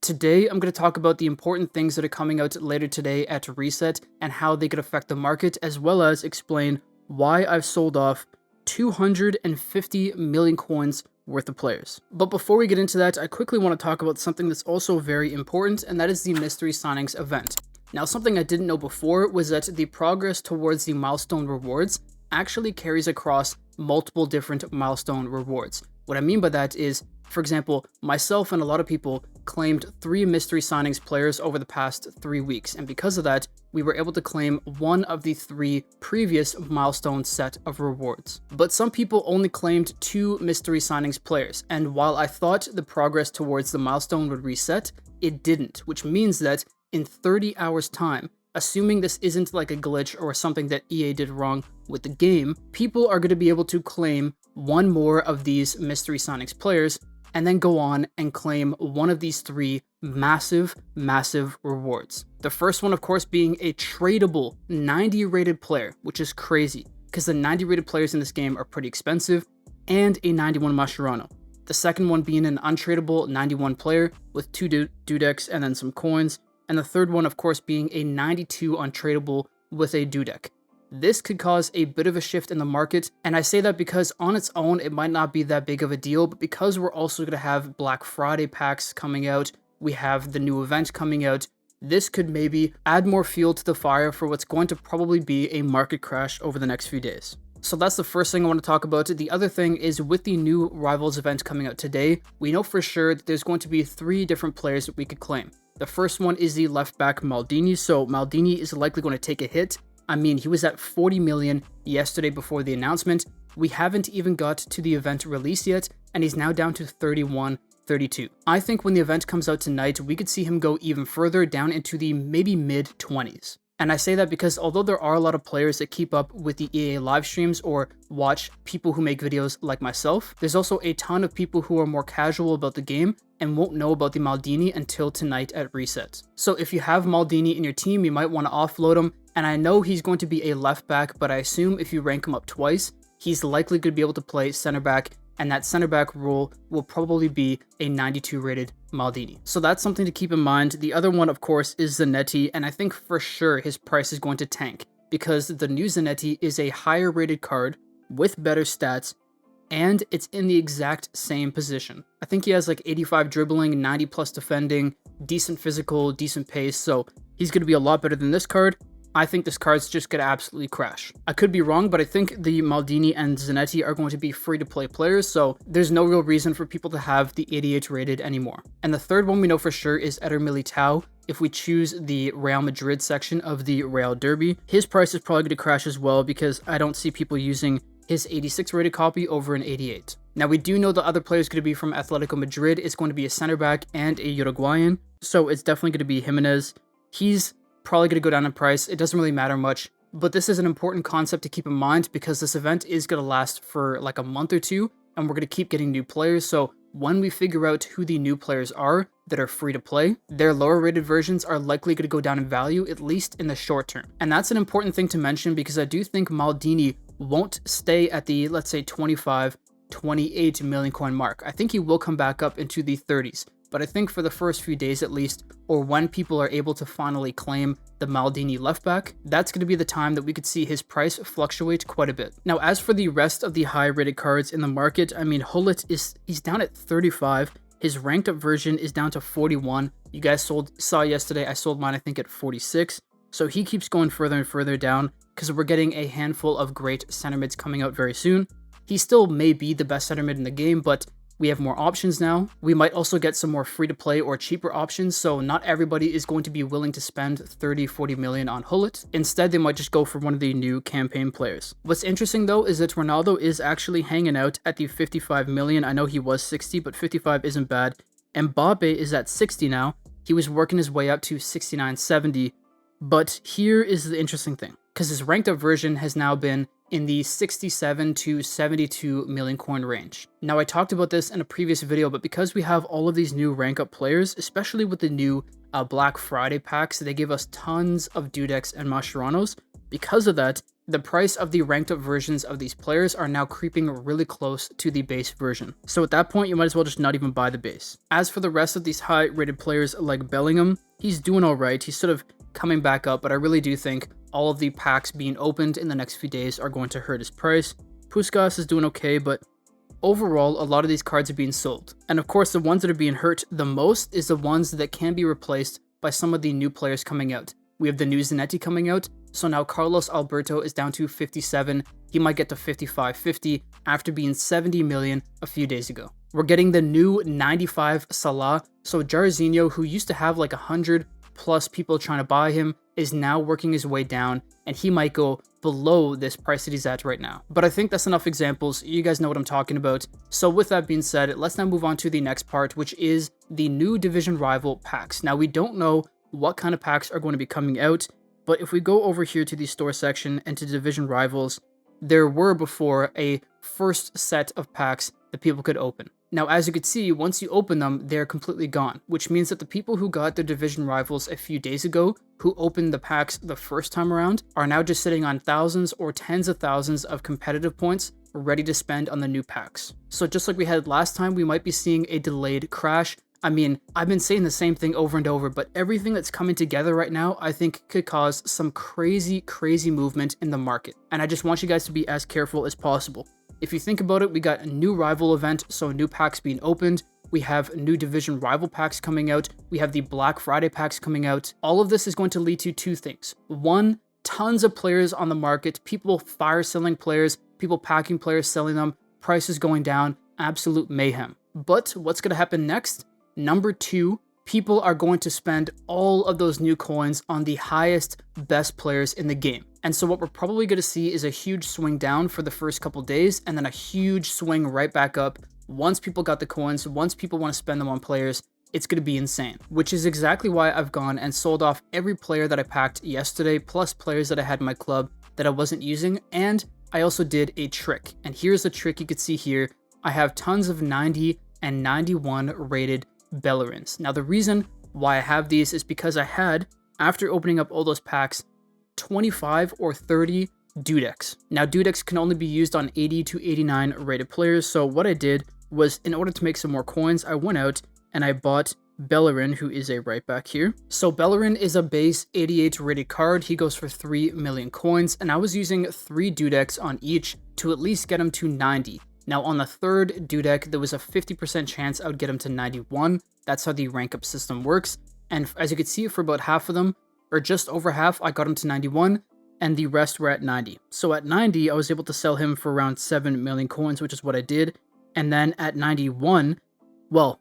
Today, I'm going to talk about the important things that are coming out later today at Reset and how they could affect the market, as well as explain why I've sold off 250 million coins worth of players. But before we get into that, I quickly want to talk about something that's also very important, and that is the mystery signings event. Now, something I didn't know before was that the progress towards the milestone rewards actually carries across multiple different milestone rewards. What I mean by that is, for example, myself and a lot of people claimed 3 mystery signings players over the past 3 weeks, and because of that, we were able to claim one of the 3 previous milestone set of rewards. But some people only claimed 2 mystery signings players, and while I thought the progress towards the milestone would reset, it didn't, which means that in 30 hours time, assuming this isn't like a glitch or something that EA did wrong with the game, people are going to be able to claim one more of these mystery signings players and then go on and claim one of these 3 massive rewards. The first one, of course, being a tradable 90 rated player, which is crazy because the 90 rated players in this game are pretty expensive, and a 91 Mascherano. The second one being an untradeable 91 player with 2 Dudeks and then some coins, and the third one, of course, being a 92 untradeable with a Dudek. This could cause a bit of a shift in the market, and I say that because on its own, it might not be that big of a deal, but because we're also going to have Black Friday packs coming out, we have the new event coming out, this could maybe add more fuel to the fire for what's going to probably be a market crash over the next few days. So that's the first thing I want to talk about. The other thing is, with the new Rivals event coming out today, we know for sure that there's going to be 3 different players that we could claim. The first one is the left back Maldini, so Maldini is likely going to take a hit. I mean, he was at 40 million yesterday before the announcement. We haven't even got to the event release yet, and he's now down to 31, 32. I think when the event comes out tonight, we could see him go even further down into the maybe mid-20s. And I say that because although there are a lot of players that keep up with the EA live streams or watch people who make videos like myself, there's also a ton of people who are more casual about the game and won't know about the Maldini until tonight at Reset. So if you have Maldini in your team, you might want to offload him. And I know he's going to be a left back, but I assume if you rank him up twice, he's likely going to be able to play center back, and that center back role will probably be a 92 rated Maldini. So that's something to keep in mind. The other one, of course, is Zanetti, and I think for sure his price is going to tank because the new Zanetti is a higher rated card with better stats, and it's in the exact same position. I think he has like 85 dribbling, 90 plus defending, decent physical, decent pace, so he's going to be a lot better than this card. I think this card's just going to absolutely crash. I could be wrong, but I think the Maldini and Zanetti are going to be free-to-play players, so there's no real reason for people to have the 88 rated anymore. And the third one we know for sure is Eder Maldini. If we choose the Real Madrid section of the Real Derby, his price is probably going to crash as well because I don't see people using his 86 rated copy over an 88. Now, we do know the other player is going to be from Atletico Madrid. It's going to be a center back and a Uruguayan, so it's definitely going to be Jimenez. He's probably going to go down in price. It doesn't really matter much, but this is an important concept to keep in mind because this event is going to last for like a month or 2, and we're going to keep getting new players. So when we figure out who the new players are that are free to play, their lower rated versions are likely going to go down in value, at least in the short term. And that's an important thing to mention because I do think Maldini won't stay at the, let's say, 25, 28 million coin mark. I think he will come back up into the 30s. But I think for the first few days at least, or when people are able to finally claim the Maldini left back, that's going to be the time that we could see his price fluctuate quite a bit. Now, as for the rest of the high rated cards in the market, I mean, Hullet he's down at 35. His ranked up version is down to 41. You guys saw yesterday, I sold mine I think at 46. So he keeps going further and further down because we're getting a handful of great center mids coming out very soon. He still may be the best center mid in the game, but we have more options now. We might also get some more free-to-play or cheaper options, so not everybody is going to be willing to spend 30, 40 million on Hullet. Instead, they might just go for one of the new campaign players. What's interesting though is that Ronaldo is actually hanging out at the 55 million. I know he was 60, but 55 isn't bad. And Mbappe is at 60 now. He was working his way up to 69, 70. But here is the interesting thing, because his ranked up version has now been in the 67 to 72 million coin range. Now, I talked about this in a previous video, but because we have all of these new rank up players, especially with the new Black Friday packs, they give us tons of Dudeks and Mascheranos. Because of that, the price of the ranked up versions of these players are now creeping really close to the base version. So at that point, you might as well just not even buy the base. As for the rest of these high rated players like Bellingham, he's doing all right. He's sort of coming back up, but I really do think all of the packs being opened in the next few days are going to hurt his price. Puskas is doing okay, but overall, a lot of these cards are being sold. And of course, the ones that are being hurt the most is the ones that can be replaced by some of the new players coming out. We have the new Zanetti coming out, so now Carlos Alberto is down to 57. He might get to 55, 50 after being 70 million a few days ago. We're getting the new 95 Salah, so Jairzinho, who used to have like 100 plus people trying to buy him, is now working his way down, and he might go below this price that he's at right now. But I think that's enough examples. You guys know what I'm talking about. So with that being said, let's now move on to the next part, which is the new division rival packs. Now, we don't know what kind of packs are going to be coming out, but if we go over here to the store section and to division rivals, there were before a first set of packs that people could open. Now, as you can see, once you open them, they're completely gone, which means that the people who got their division rivals a few days ago, who opened the packs the first time around, are now just sitting on thousands or tens of thousands of competitive points ready to spend on the new packs. So just like we had last time, we might be seeing a delayed crash. I mean, I've been saying the same thing over and over, but everything that's coming together right now, I think could cause some crazy movement in the market. And I just want you guys to be as careful as possible. If you think about it, we got a new rival event, so new packs being opened. We have new division rival packs coming out. We have the Black Friday packs coming out. All of this is going to lead to two things. One, tons of players on the market, people fire selling players, people packing players, selling them, prices going down, absolute mayhem. But what's going to happen next? Number two, people are going to spend all of those new coins on the highest, best players in the game. And so what we're probably going to see is a huge swing down for the first couple days, and then a huge swing right back up once people got the coins, once people want to spend them on players. It's going to be insane, which is exactly why I've gone and sold off every player that I packed yesterday, plus players that I had in my club that I wasn't using. And I also did a trick. And here's the trick you could see here. I have tons of 90 and 91 rated Bellerins. Now, the reason why I have these is because I had, after opening up all those packs, 25 or 30 Dudex. Now, Dudex can only be used on 80 to 89 rated players, so what I did was, in order to make some more coins, I went out and I bought Bellerin, who is a right back here. So Bellerin is a base 88 rated card. He goes for 3 million coins, and I was using 3 Dudex on each to at least get him to 90. Now, on the third Dudek, there was a 50% chance I would get him to 91. That's how the rank up system works. And as you can see, for about half of them, or just over half, I got him to 91, and the rest were at 90. So at 90, I was able to sell him for around 7 million coins, which is what I did. And then at 91, well,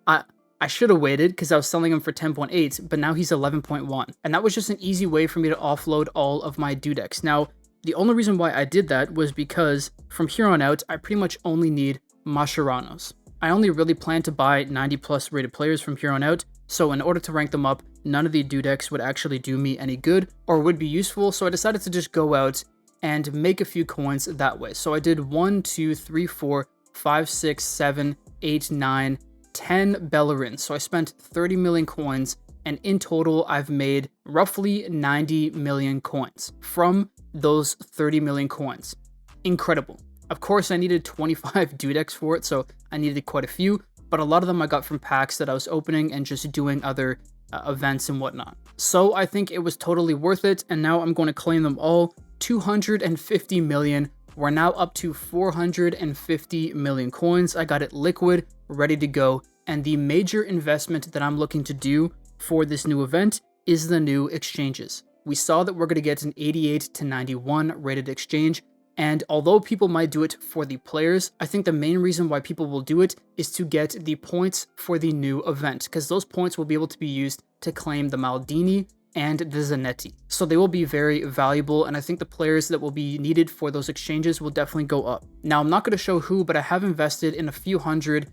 I should have waited because I was selling him for 10.8, but now he's 11.1. And that was just an easy way for me to offload all of my Dudex. Now, the only reason why I did that was because from here on out, I pretty much only need Macheranos. I only really plan to buy 90 plus rated players from here on out, so in order to rank them up, none of the Dudex would actually do me any good or would be useful, so I decided to just go out and make a few coins that way. So I did 1, 2, 3, 4, 5, 6, 7, 8, 9, 10 Bellerins. So I spent 30 million coins, and in total, I've made roughly 90 million coins from those 30 million coins. Incredible. Of course, I needed 25 Dudex for it, so I needed quite a few, but a lot of them I got from packs that I was opening and just doing other events and whatnot. So I think it was totally worth it, and now I'm going to claim them all. 250 million. We're now up to 450 million coins. I got it liquid, ready to go, and the major investment that I'm looking to do for this new event is the new exchanges. We saw that we're going to get an 88 to 91 rated exchange, and although people might do it for the players, I think the main reason why people will do it is to get the points for the new event, because those points will be able to be used to claim the Maldini and the Zanetti. So they will be very valuable, and I think the players that will be needed for those exchanges will definitely go up. Now, I'm not going to show who, but I have invested in a few hundred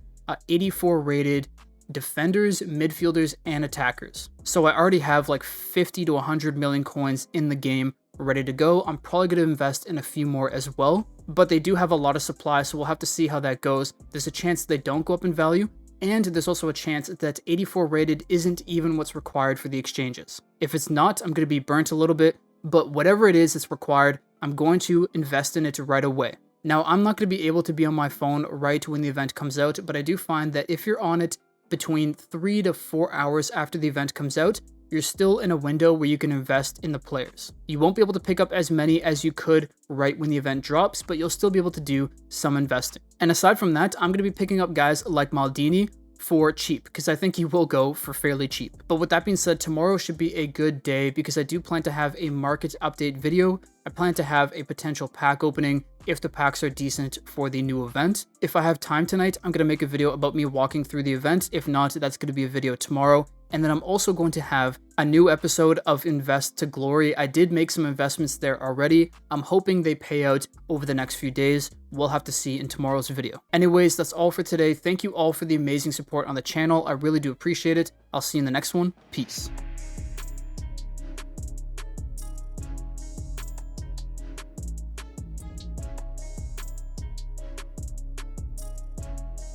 84 rated defenders, midfielders, and attackers. So I already have like 50 to 100 million coins in the game ready to go. I'm probably going to invest in a few more as well, but they do have a lot of supply, so we'll have to see how that goes. There's a chance they don't go up in value, and there's also a chance that 84 rated isn't even what's required for the exchanges. If it's not, I'm going to be burnt a little bit, but whatever it is that's required, I'm going to invest in it right away. Now, I'm not going to be able to be on my phone right when the event comes out, but I do find that if you're on it between 3 to 4 hours after the event comes out, you're still in a window where you can invest in the players. You won't be able to pick up as many as you could right when the event drops, but you'll still be able to do some investing. And aside from that, I'm going to be picking up guys like Maldini for cheap, because I think he will go for fairly cheap. But with that being said, tomorrow should be a good day because I do plan to have a market update video. I plan to have a potential pack opening if the packs are decent for the new event. If I have time tonight, I'm going to make a video about me walking through the event. If not, that's going to be a video tomorrow. And then I'm also going to have a new episode of Invest to Glory. I did make some investments there already. I'm hoping they pay out over the next few days. We'll have to see in tomorrow's video. Anyways, that's all for today. Thank you all for the amazing support on the channel. I really do appreciate it. I'll see you in the next one. Peace.